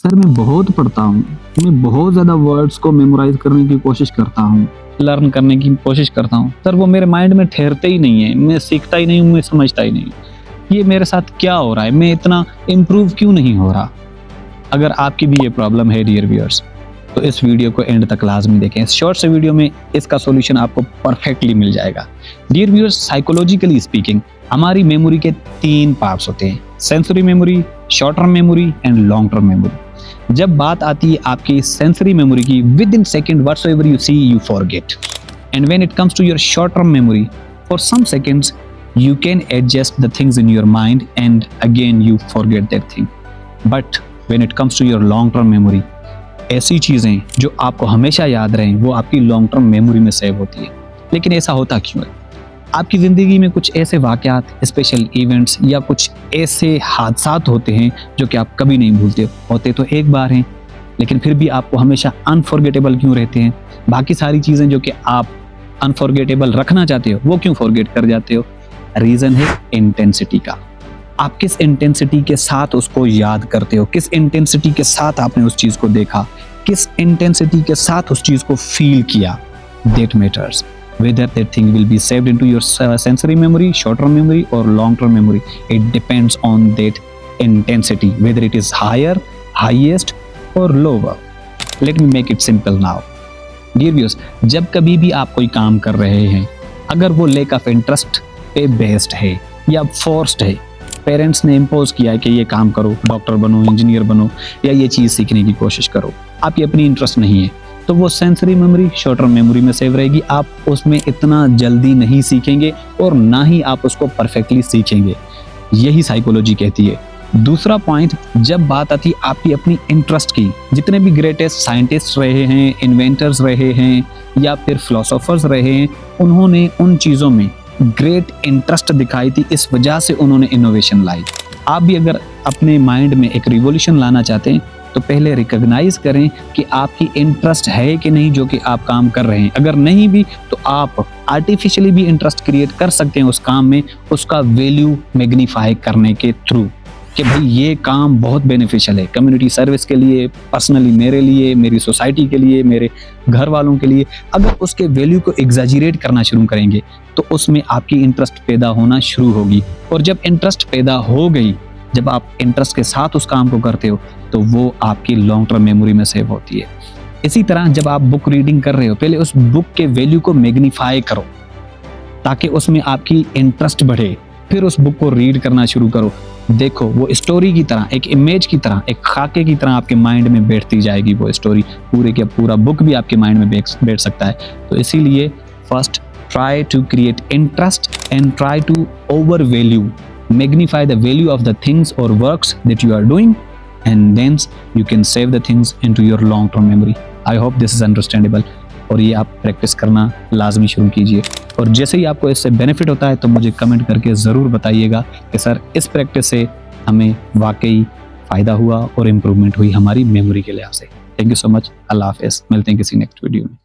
Sir मैं बहुत पढ़ता हूँ, मैं बहुत ज़्यादा वर्ड्स को मेमोराइज़ करने की कोशिश करता हूँ, लर्न करने की कोशिश करता हूँ। सर वो मेरे माइंड में ठहरते ही नहीं है, मैं सीखता ही नहीं हूँ, मैं समझता ही नहीं। ये मेरे साथ क्या हो रहा है? मैं इतना इम्प्रूव क्यों नहीं हो रहा? अगर आपकी भी ये प्रॉब्लम है डियर व्यूअर्स, तो इस वीडियो को एंड तक लाजमी देखें। इस शॉर्ट से वीडियो में इसका सॉल्यूशन आपको परफेक्टली मिल जाएगा। डियर व्यूअर्स, साइकोलॉजिकली स्पीकिंग हमारी मेमोरी के 3 पार्ट्स होते हैं, sensory memory, short term memory and long term memory. जब बात आती है आपकी सेंसरी मेमोरी की, within second whatsoever you see you forget, and when it comes to your short term memory, for some seconds you can adjust the things in your mind and again you forget that thing. But when it comes to your long term memory, ऐसी चीज़ें जो आपको हमेशा याद रहें वो आपकी long term memory में सेव होती है। लेकिन ऐसा होता क्यों है? आपकी ज़िंदगी में कुछ ऐसे वाक़यात, स्पेशल इवेंट्स या कुछ ऐसे हादसात होते हैं जो कि आप कभी नहीं भूलते। होते तो एक बार हैं, लेकिन फिर भी आपको हमेशा अनफॉरगेटेबल क्यों रहते हैं? बाकी सारी चीज़ें जो कि आप अनफॉरगेटेबल रखना चाहते हो वो क्यों फॉरगेट कर जाते हो? रीजन है इंटेंसिटी का। आप किस इंटेंसिटी के साथ उसको याद करते हो, किस इंटेंसिटी के साथ आपने उस चीज को देखा, किस इंटेंसिटी के साथ उस चीज को फील किया, that matters whether that thing will be saved into your sensory memory, short term memory or long term memory. It depends on that intensity, whether it is higher, highest or lower. Let me make it simple now. Dear viewers, जब कभी भी आप कोई काम कर रहे हैं, अगर वो lack of interest पे बेस्ड है या फोर्स्ड है, पेरेंट्स ने इम्पोज किया है कि ये काम करो, डॉक्टर बनो, इंजीनियर बनो या ये चीज़ सीखने की कोशिश करो, आपकी अपनी इंटरेस्ट नहीं है, तो वो sensory memory, short term memory में सेव रहेगी। आप उसमें इतना जल्दी नहीं सीखेंगे और ना ही आप उसको परफेक्टली सीखेंगे। यही साइकोलॉजी कहती है। दूसरा पॉइंट, जब बात आती है आपकी अपनी इंटरेस्ट की, जितने भी ग्रेटेस्ट साइंटिस्ट रहे हैं, इन्वेंटर्स रहे हैं या फिर फिलोसोफर्स रहे हैं, उन्होंने उन चीज़ों में ग्रेट इंटरेस्ट दिखाई थी, इस वजह से उन्होंने इनोवेशन लाई। आप भी अगर अपने माइंड में एक रिवॉल्यूशन लाना चाहते हैं तो पहले रिकॉग्नाइज करें कि आपकी इंटरेस्ट है कि नहीं जो कि आप काम कर रहे हैं। अगर नहीं भी तो आप आर्टिफिशियली भी इंटरेस्ट क्रिएट कर सकते हैं उस काम में, उसका वैल्यू मैग्नीफाई करने के थ्रू कि भाई ये काम बहुत बेनिफिशियल है कम्युनिटी सर्विस के लिए, पर्सनली मेरे लिए, मेरी सोसाइटी के लिए, मेरे घर वालों के लिए। अगर उसके वैल्यू को एग्जैजरेट करना शुरू करेंगे तो उसमें आपकी इंटरेस्ट पैदा होना शुरू होगी, और जब इंटरेस्ट पैदा हो गई, जब आप इंटरेस्ट के साथ उस काम को करते हो तो वो आपकी लॉन्ग टर्म मेमोरी में सेव होती है। इसी तरह जब आप बुक रीडिंग कर रहे हो, पहले उस बुक के वैल्यू को मैग्नीफाई करो ताकि उसमें आपकी इंटरेस्ट बढ़े, फिर उस बुक को रीड करना शुरू करो। देखो वो स्टोरी की तरह, एक इमेज की तरह, एक खाके की तरह आपके माइंड में बैठती जाएगी वो स्टोरी। पूरे का पूरा बुक भी आपके माइंड में बैठ सकता है। तो इसीलिए first try to create interest and try to overvalue, magnify the value of the things or works that you are doing, and then you can save the things into your long term memory. I hope this is understandable. और ये आप practice करना लाजमी शुरू कीजिए, और जैसे ही आपको इससे बेनिफिट होता है तो मुझे कमेंट करके ज़रूर बताइएगा कि सर इस प्रैक्टिस से हमें वाकई फ़ायदा हुआ और इम्प्रूवमेंट हुई हमारी मेमोरी के लिहाज से। Thank you so much. अल्लाह हाफ़िज़। मिलते हैं किसी नेक्स्ट वीडियो में।